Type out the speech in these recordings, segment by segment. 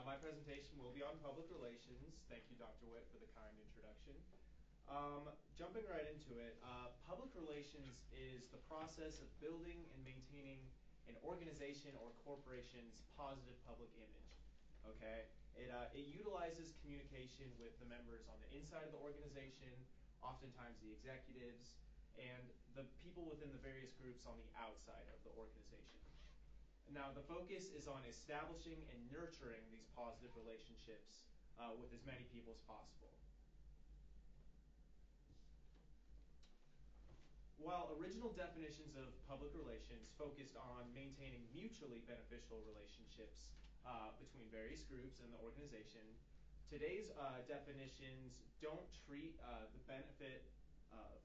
My presentation will be on public relations. Thank you, Dr. Witt, for the kind introduction. Jumping right into it, public relations is the process of building and maintaining an organization or corporation's positive public image. Okay, it utilizes communication with the members on the inside of the organization, oftentimes the executives, and the people within the various groups on the outside of the organization. Now, the focus is on establishing and nurturing these positive relationships with as many people as possible. While original definitions of public relations focused on maintaining mutually beneficial relationships between various groups and the organization, today's definitions don't treat the benefit of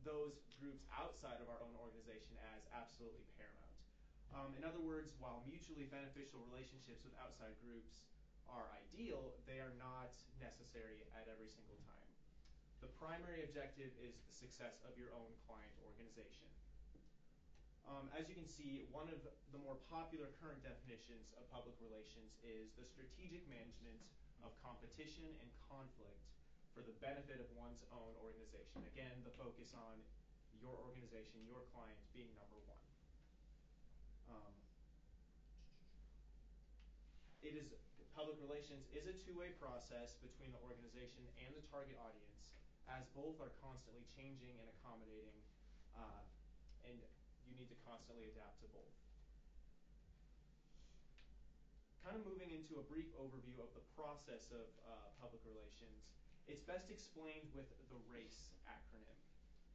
those groups outside of our own organization as absolutely paramount. In other words, while mutually beneficial relationships with outside groups are ideal, they are not necessary at every single time. The primary objective is the success of your own client organization. As you can see, one of the more popular current definitions of public relations is the strategic management of competition and conflict for the benefit of one's own organization. Again, the focus on your organization, your client being number one. Public relations is a two-way process between the organization and the target audience, as both are constantly changing and accommodating, and you need to constantly adapt to both. Kind of moving into a brief overview of the process of public relations, it's best explained with the RACE acronym.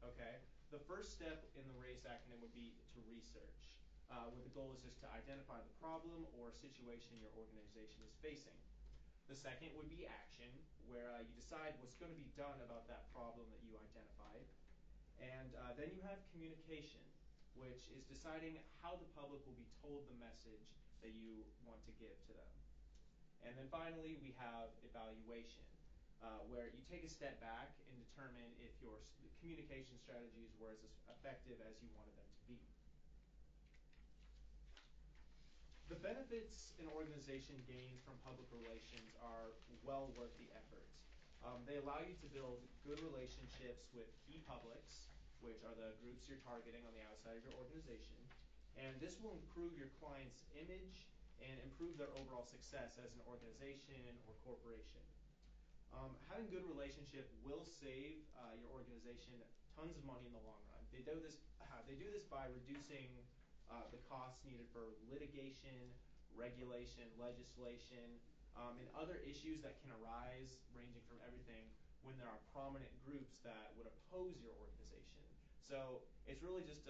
Okay, the first step in the RACE acronym would be to research, where the goal is just to identify the problem or situation your organization is facing. The second would be action, where you decide what's going to be done about that problem that you identified. And then you have communication, which is deciding how the public will be told the message that you want to give to them. And then finally, we have evaluation, where you take a step back and determine if your communication strategies were as effective as you wanted them to be. The benefits an organization gains from public relations are well worth the effort. They allow you to build good relationships with key publics, which are the groups you're targeting on the outside of your organization, and this will improve your client's image and improve their overall success as an organization or corporation. Having good relationship will save your organization tons of money in the long run. They do this by reducing the costs needed for litigation, regulation, legislation, and other issues that can arise, ranging from everything when there are prominent groups that would oppose your organization. So it's really just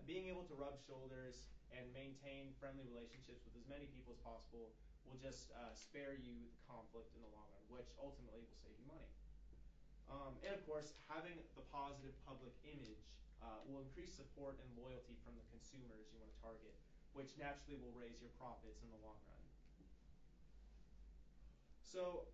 being able to rub shoulders and maintain friendly relationships with as many people as possible will just spare you the conflict in the long run, which ultimately will save you money. And of course, having the positive public image will increase support and loyalty from the consumers you want to target, which naturally will raise your profits in the long run. So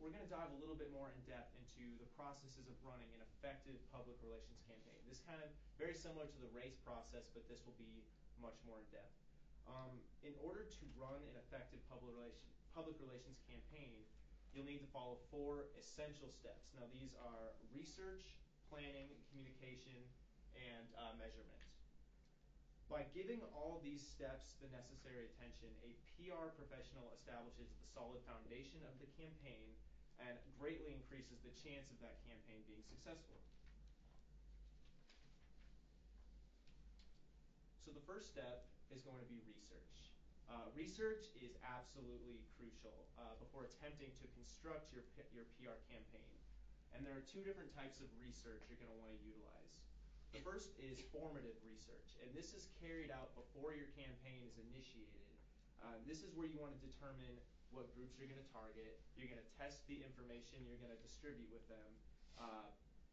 we're going to dive a little bit more in depth into the processes of running an effective public relations campaign. This is kind of very similar to the RACE process, but this will be much more in depth. In order to run an effective public relations campaign, you'll need to follow 4 essential steps. Now these are research, planning, communication, and measurement. By giving all of these steps the necessary attention, a PR professional establishes the solid foundation of the campaign and greatly increases the chance of that campaign being successful. So the first step is going to be research. Research is absolutely crucial before attempting to construct your PR campaign. And there are 2 different types of research you're going to want to utilize. The first is formative research, and this is carried out before your campaign is initiated. This is where you want to determine what groups you're going to target. You're going to test the information you're going to distribute with them,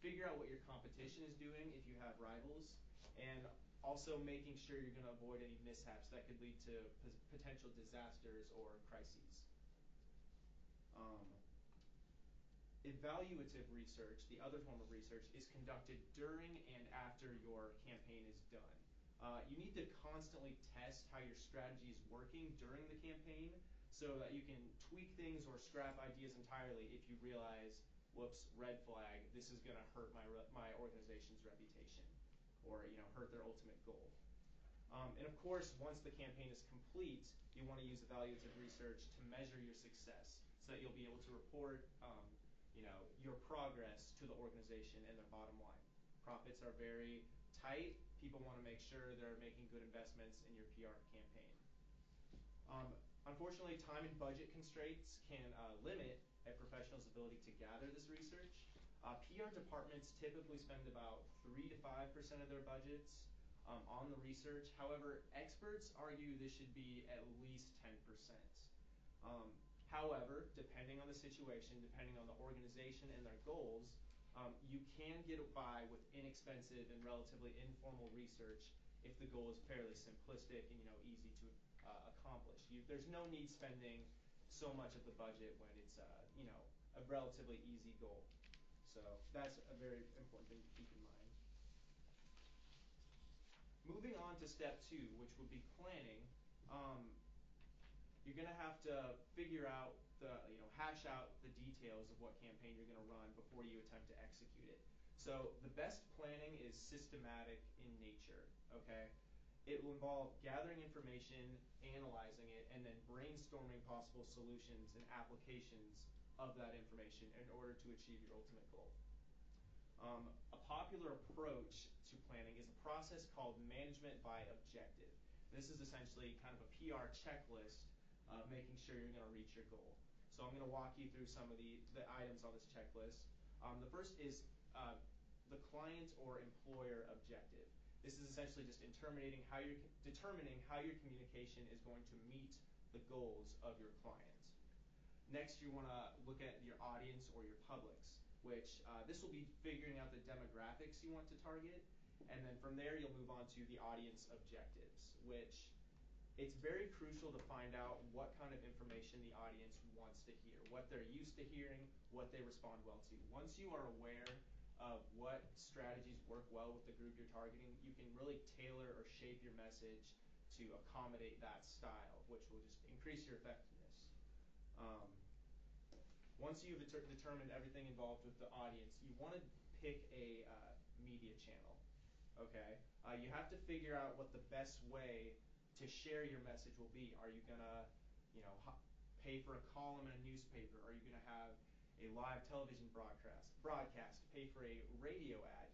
figure out what your competition is doing if you have rivals, and also making sure you're going to avoid any mishaps that could lead to potential disasters or crises. Evaluative research, the other form of research, is conducted during and after your campaign is done. You need to constantly test how your strategy is working during the campaign so that you can tweak things or scrap ideas entirely if you realize, whoops, red flag, this is going to hurt my organization's reputation or hurt their ultimate goal. And of course, once the campaign is complete, you want to use evaluative research to measure your success so that you'll be able to report your progress to the organization and their bottom line. Profits are very tight. People want to make sure they're making good investments in your PR campaign. Unfortunately, time and budget constraints can limit a professional's ability to gather this research. PR departments typically spend about 3 to 5% of their budgets on the research. However, experts argue this should be at least 10%. However, depending on the situation, depending on the organization and their goals, you can get by with inexpensive and relatively informal research if the goal is fairly simplistic and easy to accomplish. There's no need spending so much of the budget when it's a relatively easy goal. So that's a very important thing to keep in mind. Moving on to step 2, which would be planning. You're going to have to figure out hash out the details of what campaign you're going to run before you attempt to execute it. So the best planning is systematic in nature, okay? It will involve gathering information, analyzing it, and then brainstorming possible solutions and applications of that information in order to achieve your ultimate goal. A popular approach to planning is a process called management by objective. This is essentially kind of a PR checklist of making sure you're going to reach your goal. So I'm going to walk you through some of the items on this checklist. The first is the client or employer objective. This is essentially just determining how your communication is going to meet the goals of your client. Next, you want to look at your audience or your publics, which this will be figuring out the demographics you want to target. And then from there, you'll move on to the audience objectives, which it's very crucial to find out what kind of information the audience wants to hear, what they're used to hearing, what they respond well to. Once you are aware of what strategies work well with the group you're targeting, you can really tailor or shape your message to accommodate that style, which will just increase your effectiveness. Once you've determined everything involved with the audience, you want to pick a media channel. Okay, you have to figure out what the best way to share your message will be. Are you gonna, pay for a column in a newspaper? Are you gonna have a live television broadcast? Pay for a radio ad?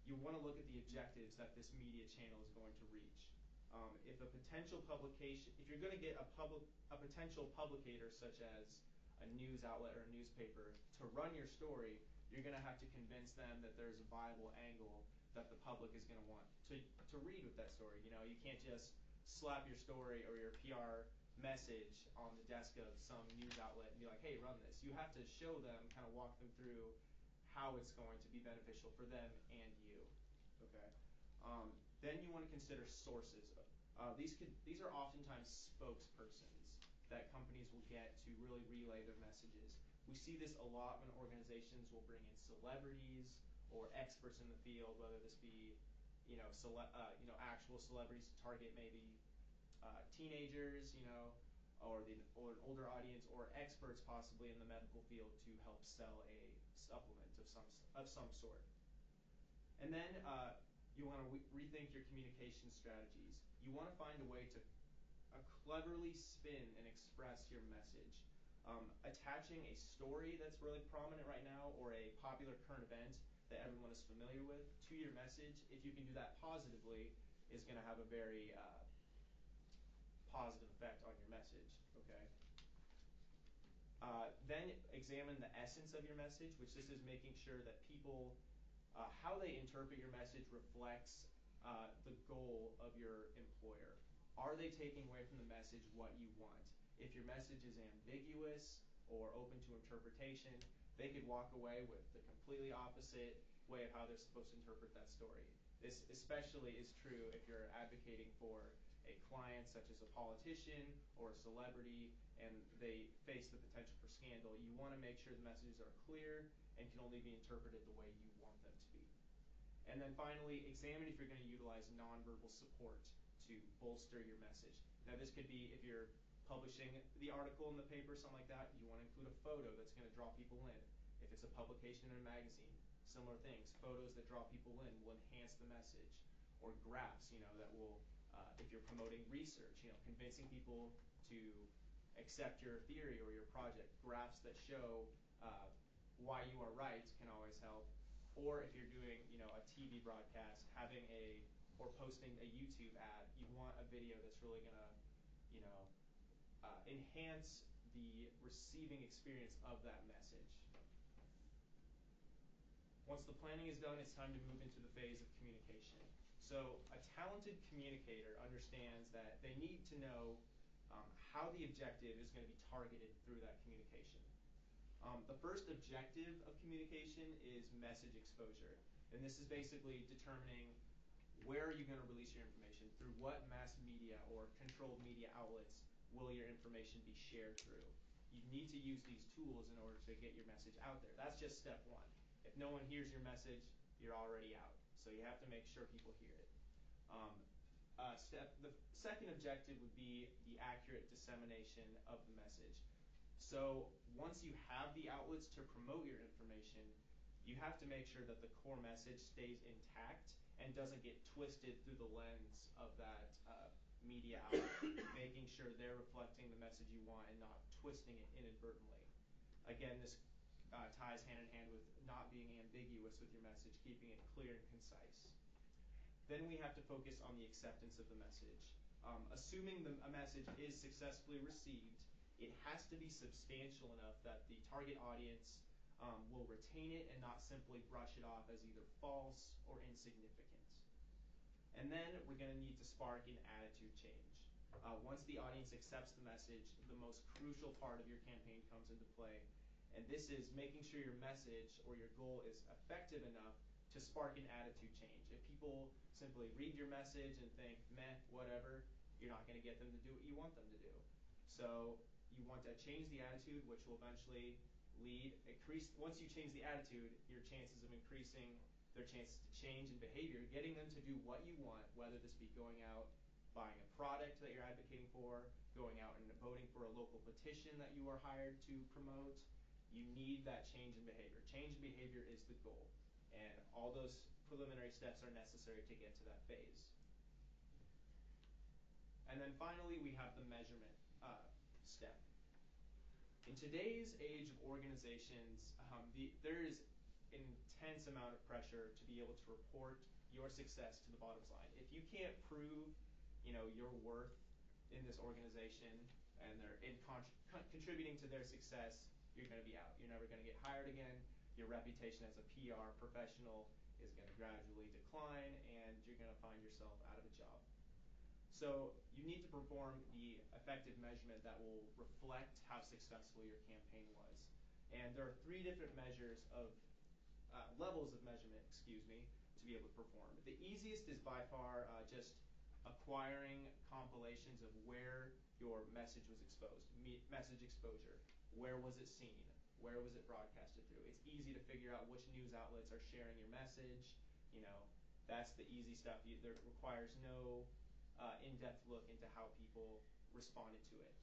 You want to look at the objectives that this media channel is going to reach. If a potential publication, if you're going to get a potential publicator such as a news outlet or a newspaper to run your story, you're going to have to convince them that there's a viable angle that the public is going to want to read with that story. You can't just slap your story or your PR message on the desk of some news outlet and be like, hey, run this. You have to show them, kind of walk them through how it's going to be beneficial for them and you. Okay. Then you want to consider sources. These are oftentimes spokespersons that companies will get to really relay their messages. We see this a lot when organizations will bring in celebrities or experts in the field, whether this be actual celebrities to target maybe teenagers, or an older audience, or experts possibly in the medical field to help sell a supplement of some sort. And then you want to rethink your communication strategies. You want to find a way to cleverly spin and express your message. Attaching a story that's really prominent right now or a popular current event that everyone is familiar with to your message, if you can do that positively, is going to have a very positive effect on your message. Okay. Then examine the essence of your message, which this is making sure that people, how they interpret your message reflects the goal of your employer. Are they taking away from the message what you want? If your message is ambiguous or open to interpretation, they could walk away with the completely opposite way of how they're supposed to interpret that story. This especially is true if you're advocating for a client such as a politician or a celebrity and they face the potential for scandal. You want to make sure the messages are clear and can only be interpreted the way you want them to be. And then finally, examine if you're going to utilize nonverbal support to bolster your message. Now, this could be if you're publishing the article in the paper, something like that, you want to include a photo that's going to draw people in. If it's a publication in a magazine, similar things. Photos that draw people in will enhance the message. Or graphs, that will, if you're promoting research, convincing people to accept your theory or your project. Graphs that show why you are right can always help. Or if you're doing, a TV broadcast, or posting a YouTube ad, you want a video that's really gonna, enhance the receiving experience of that message. Once the planning is done, it's time to move into the phase of communication. So a talented communicator understands that they need to know how the objective is going to be targeted through that communication. The first objective of communication is message exposure. And this is basically determining where are you going to release your information, through what mass media or controlled media outlets will your information be shared through. You need to use these tools in order to get your message out there. That's just step one. If no one hears your message, you're already out. So you have to make sure people hear it. The second objective would be the accurate dissemination of the message. So once you have the outlets to promote your information, you have to make sure that the core message stays intact and doesn't get twisted through the lens of that media outlet, making sure they're reflecting the message you want and not twisting it inadvertently. Again, this ties hand in hand with not being ambiguous with your message, keeping it clear and concise. Then we have to focus on the acceptance of the message. Assuming a message is successfully received, it has to be substantial enough that the target audience will retain it and not simply brush it off as either false or insignificant. And then we're going to need to spark an attitude change. Once the audience accepts the message, the most crucial part of your campaign comes into play. And this is making sure your message or your goal is effective enough to spark an attitude change. If people simply read your message and think, meh, whatever, you're not going to get them to do what you want them to do. So you want to change the attitude, which will eventually once you change the attitude, your chances of increasing their chances to change in behavior, getting them to do what you want, whether this be going out, buying a product that you're advocating for, going out and voting for a local petition that you are hired to promote. You need that change in behavior. Change in behavior is the goal, and all those preliminary steps are necessary to get to that phase. And then finally, we have the measurement step. In today's age of organizations, there is an intense amount of pressure to be able to report your success to the bottom line. If you can't prove, your worth in this organization and they're contributing to their success, you're going to be out. You're never going to get hired again. Your reputation as a PR professional is going to gradually decline, and you're going to find yourself out of a job. So you need to perform the effective measurement that will reflect how successful your campaign was. And there are 3 different measures of levels of measurement, to be able to perform. The easiest is by far just acquiring compilations of where your message was exposed, message exposure. Where was it seen? Where was it broadcasted through? It's easy to figure out which news outlets are sharing your message. That's the easy stuff. There requires no in-depth look into how people responded to it.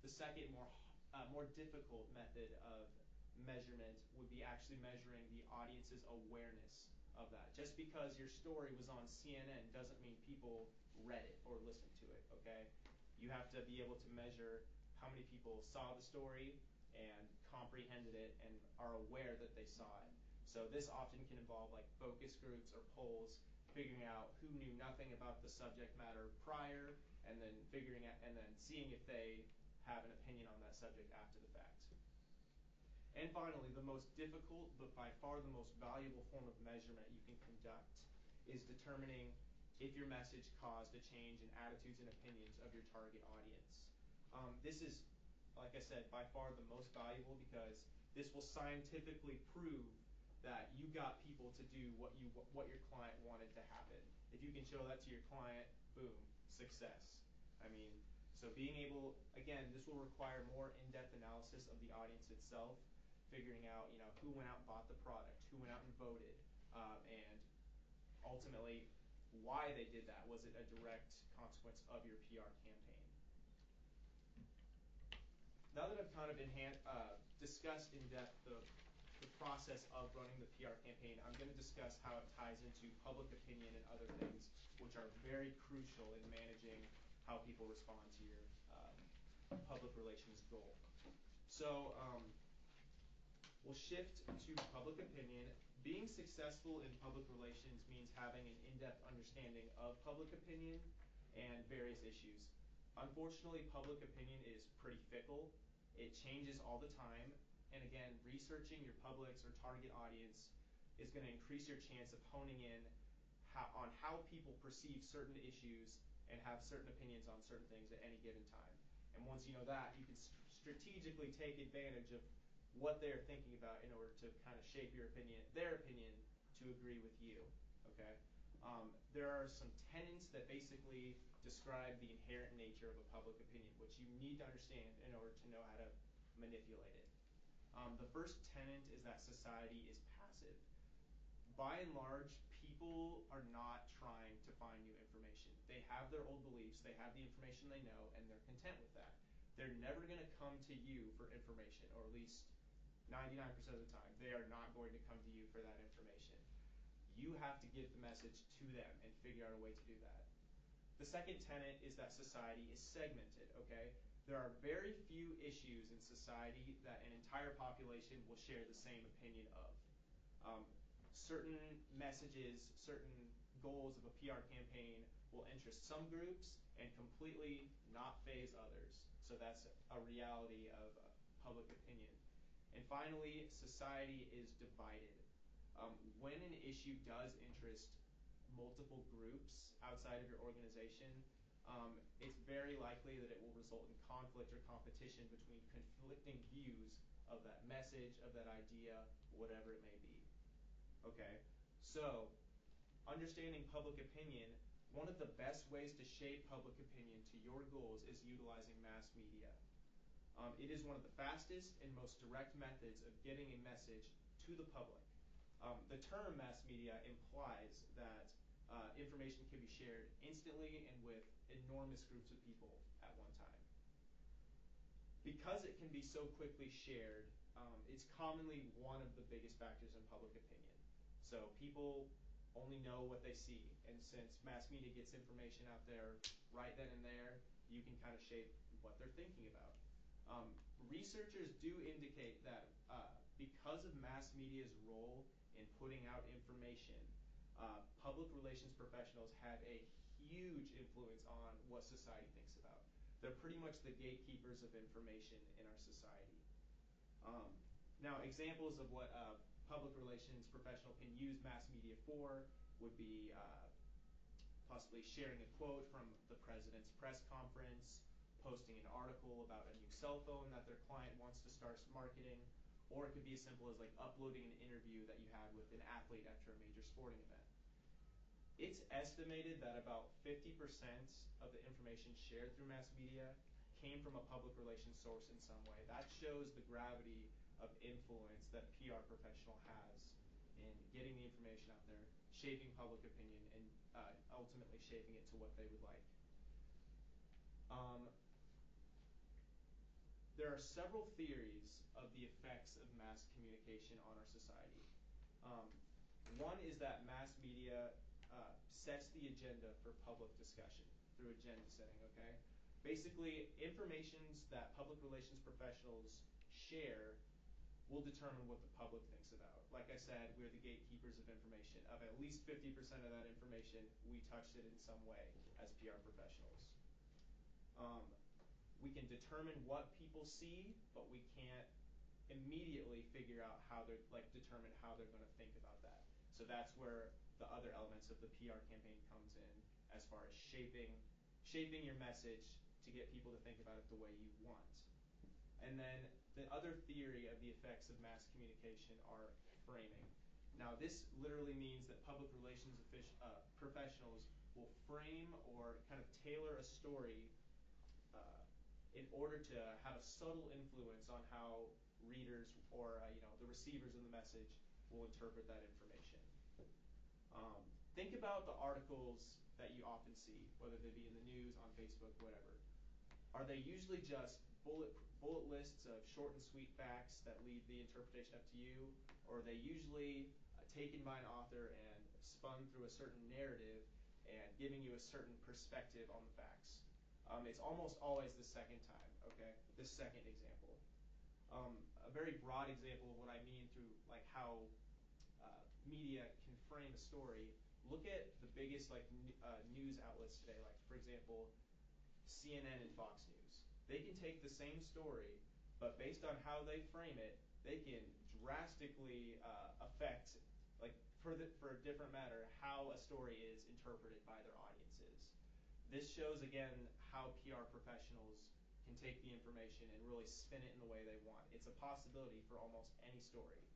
The second, more difficult method of measurement would be actually measuring the audience's awareness of that. Just because your story was on CNN doesn't mean people read it or listened to it, okay? You have to be able to measure how many people saw the story and comprehended it and are aware that they saw it. So this often can involve like focus groups or polls, figuring out who knew nothing about the subject matter prior, and then seeing if they have an opinion on that subject after the fact. And finally, the most difficult but by far the most valuable form of measurement you can conduct is determining if your message caused a change in attitudes and opinions of your target audience. This is, like I said, by far the most valuable because this will scientifically prove that you got people to do what your client wanted to happen. If you can show that to your client, boom, success. So being able, again, this will require more in-depth analysis of the audience itself, figuring out, who went out and bought the product, who went out and voted, and ultimately why they did that. Was it a direct consequence of your PR campaign? Now that I've kind of discussed in depth the process of running the PR campaign, I'm going to discuss how it ties into public opinion and other things which are very crucial in managing how people respond to your public relations goal. So we'll shift to public opinion. Being successful in public relations means having an in-depth understanding of public opinion and various issues. Unfortunately, public opinion is pretty fickle. It changes all the time. And again, researching your public's or target audience is going to increase your chance of honing in on how people perceive certain issues and have certain opinions on certain things at any given time. And once you know that, you can strategically take advantage of what they're thinking about in order to kind of shape their opinion to agree with you. Okay? There are some tenets that basically describe the inherent nature of a public opinion, which you need to understand in order to know how to manipulate it. The first tenet is that society is passive. By and large, people are not trying to find new information. They have their old beliefs, they have the information they know, and they're content with that. They're never going to come to you for information, or at least 99% of the time, they are not going to come to you for that information. You have to give the message to them and figure out a way to do that. The second tenet is that society is segmented, okay? There are very few issues in society that an entire population will share the same opinion of. Certain messages, certain goals of a PR campaign will interest some groups and completely not faze others. So that's a reality of public opinion. And finally, society is divided. When an issue does interest multiple groups outside of your organization, it's very likely that it will result in conflict or competition between conflicting views of that message, of that idea, whatever it may be. Okay, so understanding public opinion, one of the best ways to shape public opinion to your goals is utilizing mass media. It is one of the fastest and most direct methods of getting a message to the public. The term mass media implies that information can be shared instantly and with enormous groups of people at one time. Because it can be so quickly shared, it's commonly one of the biggest factors in public opinion. So people only know what they see, and since mass media gets information out there right then and there, you can kind of shape what they're thinking about. Researchers do indicate that because of mass media's role in putting out information, public relations professionals have a huge influence on what society thinks about. They're pretty much the gatekeepers of information in our society. Now, examples of what a public relations professional can use mass media for would be possibly sharing a quote from the president's press conference, posting an article about a new cell phone that their client wants to start marketing, or it could be as simple as like uploading an interview that you had with an athlete after a major sporting event. It's estimated that about 50% of the information shared through mass media came from a public relations source in some way. That shows the gravity of influence that a PR professional has in getting the information out there, shaping public opinion, and ultimately shaping it to what they would like. There are several theories of the effects of mass communication on our society. One is that mass media sets the agenda for public discussion through agenda setting, okay? Basically, informations that public relations professionals share will determine what the public thinks about. Like I said, we're the gatekeepers of information. Of at least 50% of that information, we touched it in some way as PR professionals. We can determine what people see, but we can't immediately figure out how they're, determine how they're going to think about that. So that's where the other elements of the PR campaign comes in, as far as shaping your message to get people to think about it the way you want. And then the other theory of the effects of mass communication are framing. Now, this literally means that public relations professionals will frame or kind of tailor a story in order to have a subtle influence on how readers or the receivers of the message will interpret that information. Think about the articles that you often see, whether they be in the news, on Facebook, whatever. Are they usually just bullet lists of short and sweet facts that leave the interpretation up to you, or are they usually taken by an author and spun through a certain narrative and giving you a certain perspective on the facts? It's almost always the second time, okay? The second example. A very broad example of what I mean through like how media can frame a story. Look at the biggest news outlets today, like for example, CNN and Fox News. They can take the same story, but based on how they frame it, they can drastically affect, like for a different matter, how a story is interpreted by their audiences. This shows again how PR professionals can take the information and really spin it in the way they want. It's a possibility for almost any story.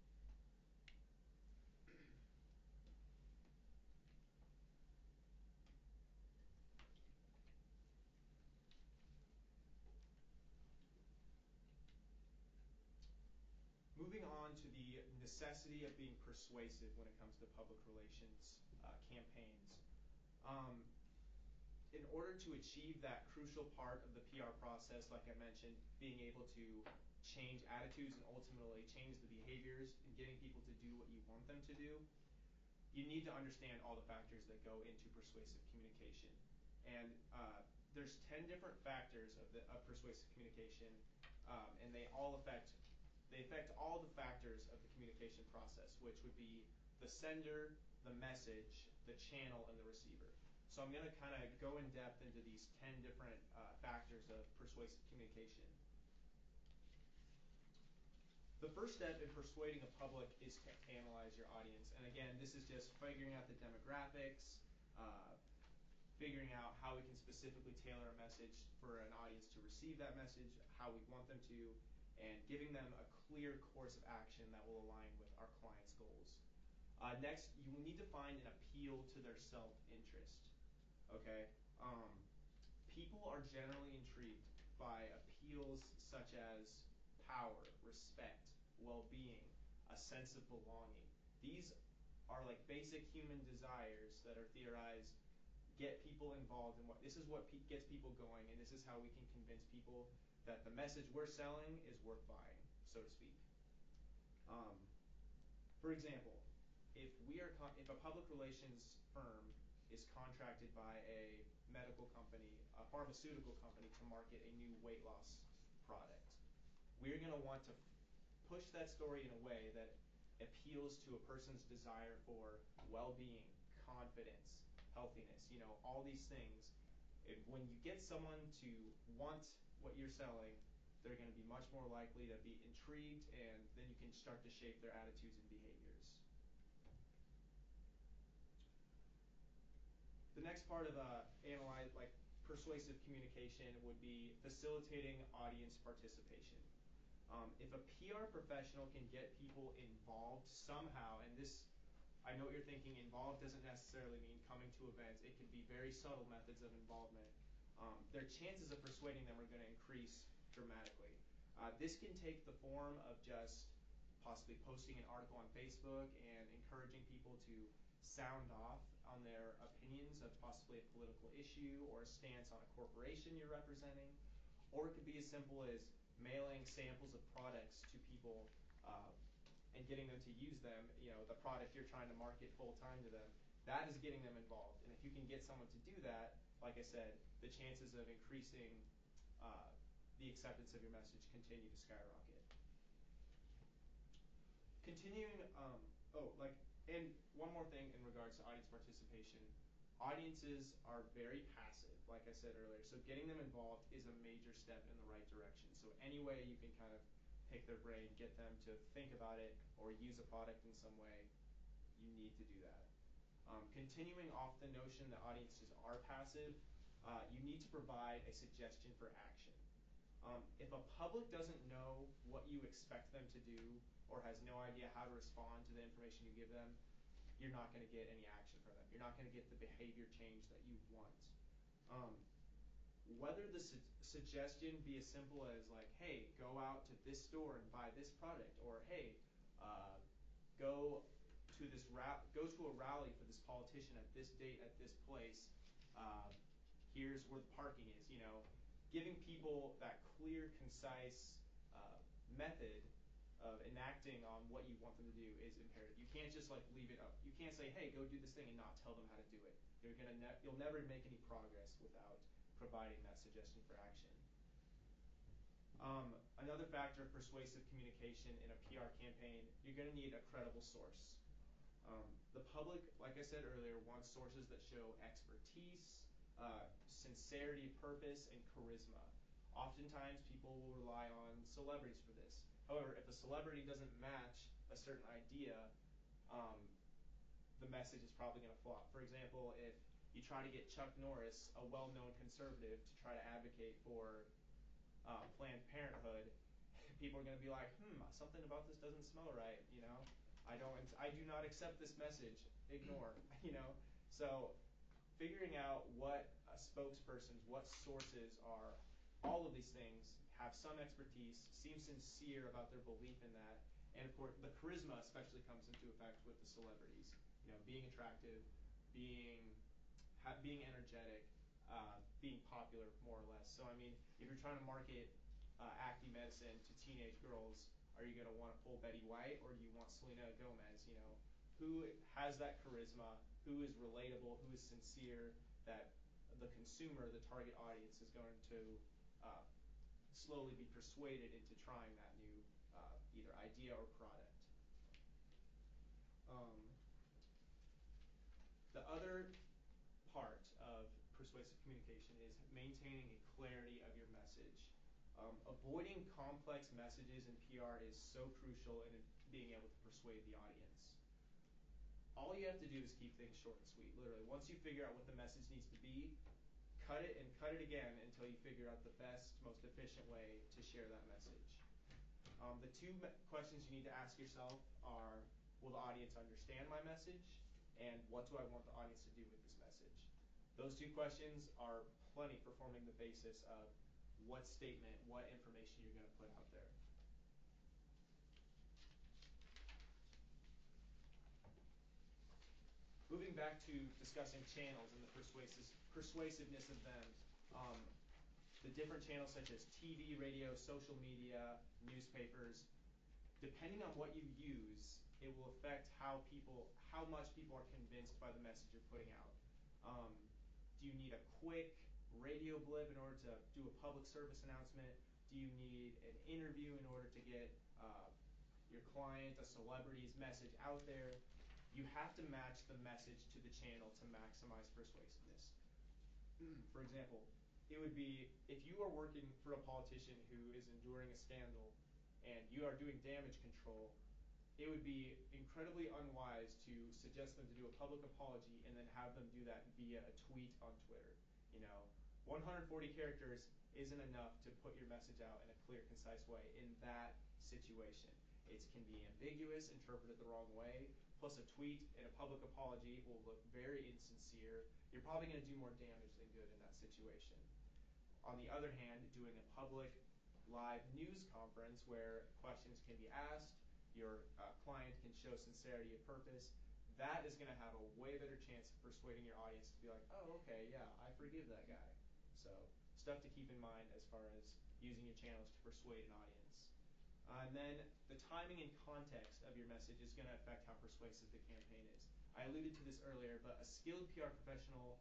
Moving on to the necessity of being persuasive when it comes to public relations campaigns. In order to achieve that crucial part of the PR process, like I mentioned, being able to change attitudes and ultimately change the behaviors and getting people to do what you want them to do, you need to understand all the factors that go into persuasive communication. And there's 10 different factors of persuasive communication, and they affect all the factors of the communication process, which would be the sender, the message, the channel, and the receiver. So I'm going to kind of go in depth into these 10 different factors of persuasive communication. The first step in persuading a public is to analyze your audience. And again, this is just figuring out the demographics, figuring out how we can specifically tailor a message for an audience to receive that message, how we want them to, and giving them a clear course of action that will align with our client's goals. Next, you will need to find an appeal to their self-interest. Okay? People are generally intrigued by appeals such as power, respect, well-being, a sense of belonging. These are like basic human desires that are theorized, get people involved in this is what gets people going, and this is how we can convince people that the message we're selling is worth buying, so to speak. For example, if a public relations firm is contracted by a medical company, a pharmaceutical company, to market a new weight loss product, we're going to want to push that story in a way that appeals to a person's desire for well-being, confidence, healthiness, all these things. When you get someone to want what you're selling, they're going to be much more likely to be intrigued, and then you can start to shape their attitudes and behaviors. The next part of persuasive communication would be facilitating audience participation. If a PR professional can get people involved somehow, and this, I know what you're thinking, involved doesn't necessarily mean coming to events. It can be very subtle methods of involvement. Their chances of persuading them are going to increase dramatically. This can take the form of just possibly posting an article on Facebook and encouraging people to sound off on their opinions of possibly a political issue or a stance on a corporation you're representing. Or it could be as simple as mailing samples of products to people and getting them to use them, the product you're trying to market full-time to them. That is getting them involved. And if you can get someone to do that, like I said, the chances of increasing the acceptance of your message continue to skyrocket. Continuing, and one more thing in regards to audience participation. Audiences are very passive, like I said earlier, so getting them involved is a major step in the right direction. So any way you can kind of pick their brain, get them to think about it, or use a product in some way, you need to do that. Continuing off the notion that audiences are passive, you need to provide a suggestion for action. If a public doesn't know what you expect them to do or has no idea how to respond to the information you give them, you're not going to get any action from them. You're not going to get the behavior change that you want. Whether the suggestion be as simple as like, hey, go out to this store and buy this product, or hey, go go to a rally for this politician at this date at this place. Uh, Here's where the parking is. Giving people that clear, concise method of enacting on what you want them to do is imperative. You can't just leave it up. You can't say, "Hey, go do this thing," and not tell them how to do it. You'll never make any progress without providing that suggestion for action. Another factor of persuasive communication in a PR campaign, you're going to need a credible source. The public, like I said earlier, wants sources that show expertise, sincerity of purpose, and charisma. Oftentimes, people will rely on celebrities for this. However, if a celebrity doesn't match a certain idea, the message is probably going to flop. For example, if you try to get Chuck Norris, a well-known conservative, to try to advocate for Planned Parenthood, people are going to be like, something about this doesn't smell right. I do not accept this message. Ignore. So figuring out what spokespersons, what sources are, all of these things have some expertise, seem sincere about their belief in that, and of course the charisma especially comes into effect with the celebrities. Being attractive, being energetic, being popular, more or less. So if you're trying to market acne medicine to teenage girls, are you going to want to pull Betty White, or do you want Selena Gomez? Who has that charisma? Who is relatable? Who is sincere? That the consumer, the target audience, is going to slowly be persuaded into trying that new either idea or product. The other part of persuasive communication is maintaining a clarity of your message. Avoiding complex messages in PR is so crucial in being able to persuade the audience. All you have to do is keep things short and sweet. Literally, once you figure out what the message needs to be, cut it and cut it again until you figure out the best, most efficient way to share that message. The two questions you need to ask yourself are, will the audience understand my message? And what do I want the audience to do with this message? Those two questions are plenty for forming the basis of what statement, what information you're going to put out there. Moving back to discussing channels and the persuasiveness of them, the different channels such as TV, radio, social media, newspapers, depending on what you use, it will affect how much people are convinced by the message you're putting out. Do you need a quick radio blip in order to do a public service announcement? Do you need an interview in order to get your client, a celebrity's message out there? You have to match the message to the channel to maximize persuasiveness. For example, it would be if you are working for a politician who is enduring a scandal and you are doing damage control, it would be incredibly unwise to suggest them to do a public apology and then have them do that via a tweet on Twitter. 140 characters isn't enough to put your message out in a clear, concise way in that situation. It can be ambiguous, interpreted the wrong way, plus a tweet and a public apology will look very insincere. You're probably going to do more damage than good in that situation. On the other hand, doing a public live news conference where questions can be asked, your client can show sincerity of purpose, that is going to have a way better chance of persuading your audience to be like, oh, okay, yeah, I forgive that guy. So stuff to keep in mind as far as using your channels to persuade an audience. And then the timing and context of your message is going to affect how persuasive the campaign is. I alluded to this earlier, but a skilled PR professional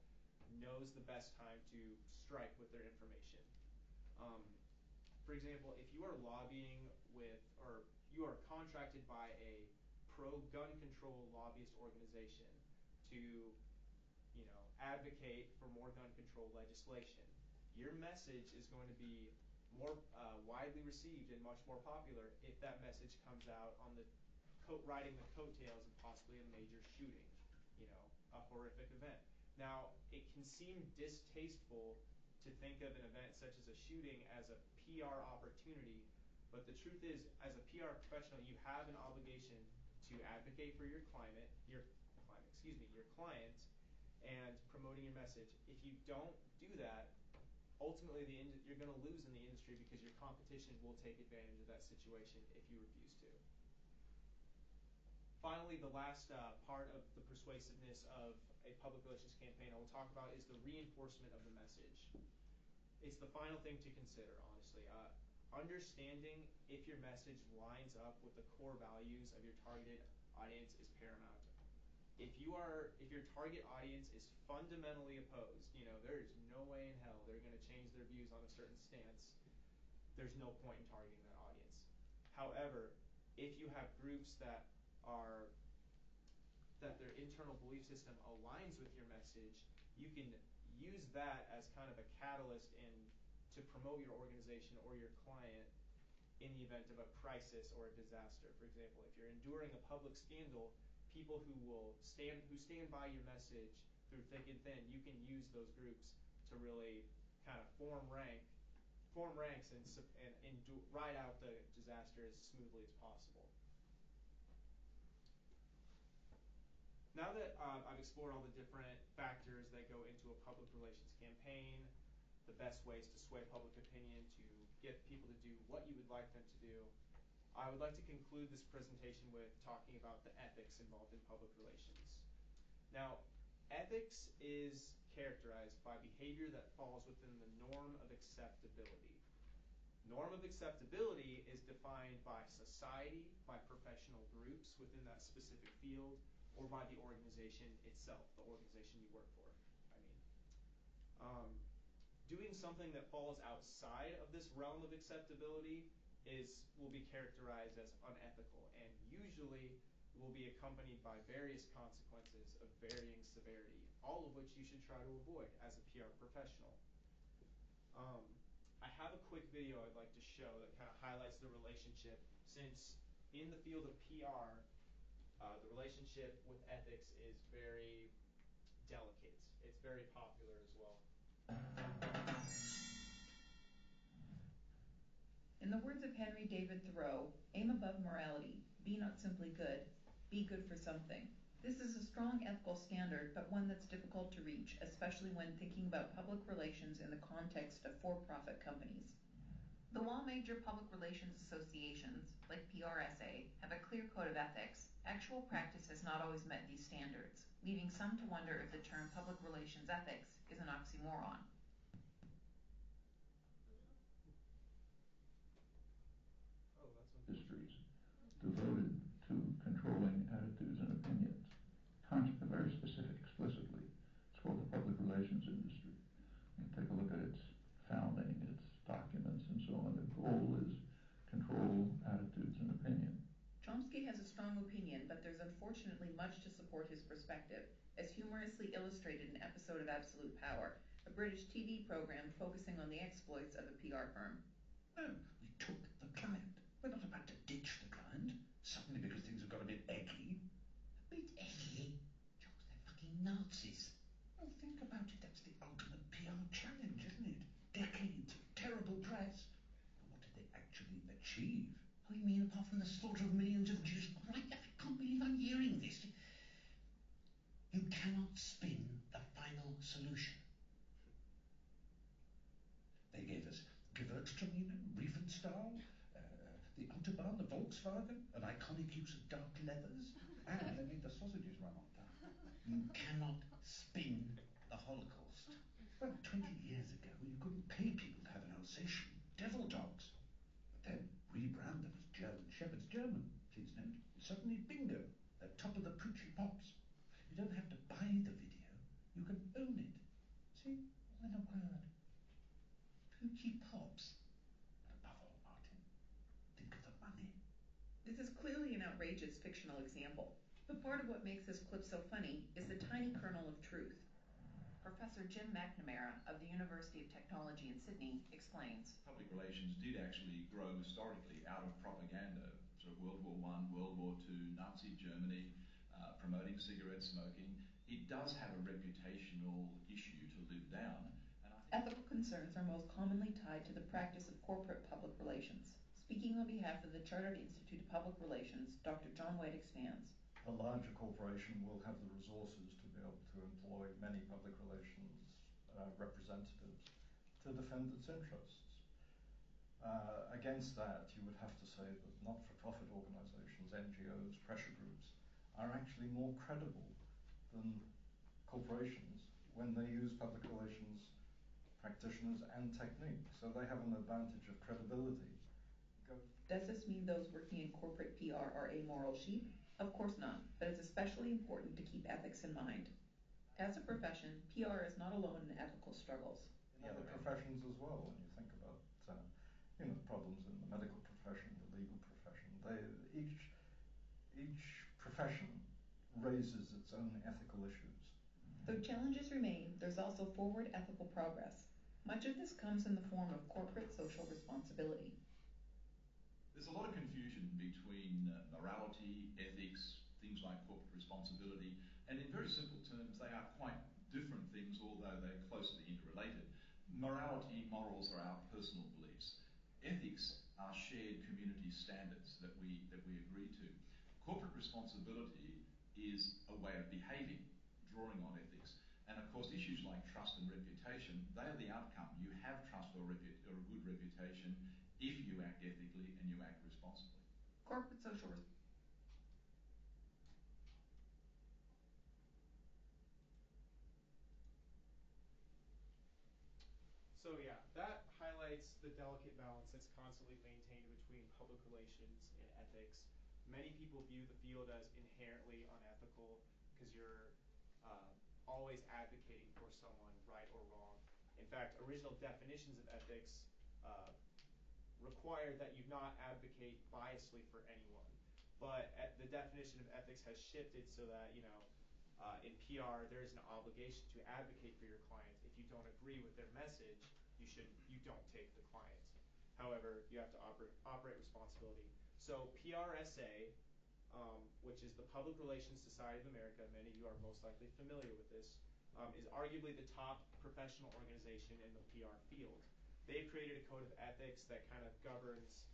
knows the best time to strike with their information. For example, if you are lobbying with, or you are contracted by a pro-gun control lobbyist organization to, advocate for more gun control legislation, your message is going to be more widely received and much more popular if that message comes out on the riding the coattails of possibly a major shooting, a horrific event. Now, it can seem distasteful to think of an event such as a shooting as a PR opportunity, but the truth is, as a PR professional, you have an obligation to advocate for your client, and promoting your message. If you don't do that, ultimately you're going to lose in the industry because your competition will take advantage of that situation if you refuse to. Finally, finally, the last part of the persuasiveness of a public relations campaign I will talk about is the reinforcement of the message. It's the final thing to consider, honestly. Understanding if your message lines up with the core values of your targeted audience is paramount. If your target audience is fundamentally opposed, there is no way in hell they're going to change their views on a certain stance, there's no point in targeting that audience. However, if you have groups that their internal belief system aligns with your message, you can use that as kind of a catalyst to promote your organization or your client in the event of a crisis or a disaster. For example, if you're enduring a public scandal, people who stand by your message through thick and thin, you can use those groups to really kind of form ranks and ride out the disaster as smoothly as possible. Now that I've explored all the different factors that go into a public relations campaign, the best ways to sway public opinion to get people to do what you would like them to do, I would like to conclude this presentation with talking about the ethics involved in public relations. Now, ethics is characterized by behavior that falls within the norm of acceptability. Norm of acceptability is defined by society, by professional groups within that specific field, or by the organization itself, the organization you work for. Doing something that falls outside of this realm of acceptability will be characterized as unethical, and usually will be accompanied by various consequences of varying severity, all of which you should try to avoid as a PR professional. I have a quick video I'd like to show that kind of highlights the relationship, since in the field of PR, the relationship with ethics is very delicate. It's very popular as well. In the words of Henry David Thoreau, aim above morality, be not simply good, be good for something. This is a strong ethical standard, but one that's difficult to reach, especially when thinking about public relations in the context of for-profit companies. Though all major public relations associations, like PRSA, have a clear code of ethics, actual practice has not always met these standards, leaving some to wonder if the term public relations ethics is an oxymoron. Industries devoted to controlling attitudes and opinions. Very specific, explicitly. It's called the public relations industry. You take a look at its founding, its documents, and so on. The goal is control attitudes and opinion. Chomsky has a strong opinion, but there's unfortunately much to support his perspective, as humorously illustrated in an episode of Absolute Power, a British TV program focusing on the exploits of a PR firm. No, we took the client. We're not about to ditch the client, suddenly because things have got a bit eggy. A bit eggy? Jocks, they're fucking Nazis. Well, think about it. That's the ultimate PR challenge, isn't it? Decades of terrible press. But what did they actually achieve? Oh, you mean apart from the slaughter of millions of Jews? Right, I can't believe I'm hearing this. You cannot spin the final solution. They gave us Gewürztraminer, Riefenstahl, the Autobahn, the Volkswagen, an iconic use of dark leathers, and they made the sausages run on time. You cannot spin the Holocaust. Well, 20 years ago, you couldn't pay people to have an Alsatian, devil dogs. But then rebrand them as German Shepherds. German, please note. Suddenly, bingo, they're top of the Poochie Pops. You don't have to buy the video, you can own it. See, all in a word. Poochie Pops. But above all, Martin, think of the money. This is clearly an outrageous fictional example, but part of what makes this clip so funny is the tiny kernel of truth. Professor Jim McNamara of the University of Technology in Sydney explains. Public relations did actually grow historically out of propaganda. So World War I, World War II, Nazi Germany, promoting cigarette smoking. It does have a reputational issue to live down. Ethical concerns are most commonly tied to the practice of corporate public relations. Speaking on behalf of the Chartered Institute of Public Relations, Dr. John White expands. A larger corporation will have the resources to be able to employ many public relations representatives to defend its interests. Against that, you would have to say that not-for-profit organizations, NGOs, pressure groups, are actually more credible than corporations when they use public relations practitioners and techniques. So they have an advantage of credibility. Does this mean those working in corporate PR are amoral sheep? Of course not, but it's especially important to keep ethics in mind. As a profession, PR is not alone in ethical struggles. In other professions as well, when you think about problems in the medical profession, the legal profession, each profession raises its own ethical issues. Though challenges remain, there's also forward ethical progress. Much of this comes in the form of corporate social responsibility. There's a lot of confusion between morality, ethics, things like corporate responsibility, and in very simple terms, they are quite different things, although they're closely interrelated. Morality, morals are our personal beliefs. Ethics are shared community standards that we agree to. Corporate responsibility is a way of behaving, drawing on ethics. And of course, issues like trust and reputation, they are the outcome. You have trust or a good reputation if you act ethically and you act responsibly. Corporate social So yeah, that highlights the delicate balance that's constantly maintained between public relations and ethics. Many people view the field as inherently unethical because you're always advocating for someone, right or wrong. In fact, original definitions of ethics required that you not advocate biasly for anyone. But the definition of ethics has shifted so that, in PR, there is an obligation to advocate for your client. If you don't agree with their message, you don't take the client. However, you have to operate responsibility. So PRSA, which is the Public Relations Society of America, many of you are most likely familiar with this, is arguably the top professional organization in the PR field. They've created a code of ethics that kind of governs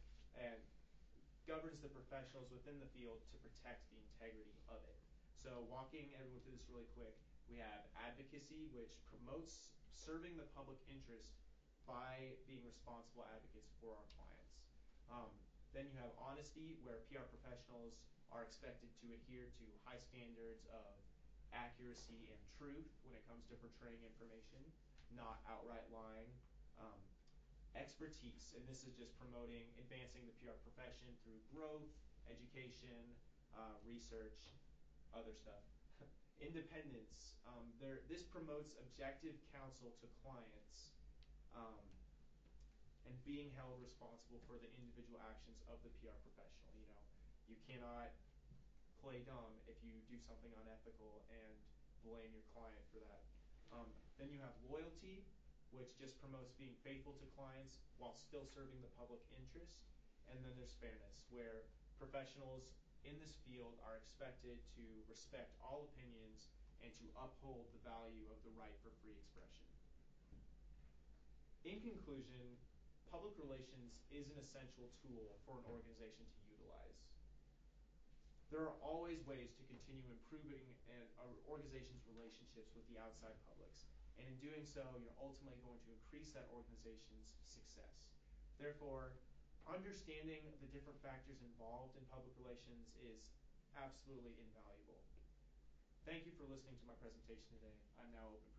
the professionals within the field to protect the integrity of it. So walking everyone through this really quick, we have advocacy, which promotes serving the public interest by being responsible advocates for our clients. Then you have honesty, where PR professionals are expected to adhere to high standards of accuracy and truth when it comes to portraying information, not outright lying. Expertise, and this is just advancing the PR profession through growth, education, research, other stuff. Independence, this promotes objective counsel to clients and being held responsible for the individual actions of the PR professional. You cannot play dumb if you do something unethical and blame your client for that. Then you have loyalty, which just promotes being faithful to clients while still serving the public interest. And then there's fairness, where professionals in this field are expected to respect all opinions and to uphold the value of the right for free expression. In conclusion, public relations is an essential tool for an organization to utilize. There are always ways to continue improving an organization's relationships with the outside publics. And in doing so, you're ultimately going to increase that organization's success. Therefore, understanding the different factors involved in public relations is absolutely invaluable. Thank you for listening to my presentation today. I'm now open for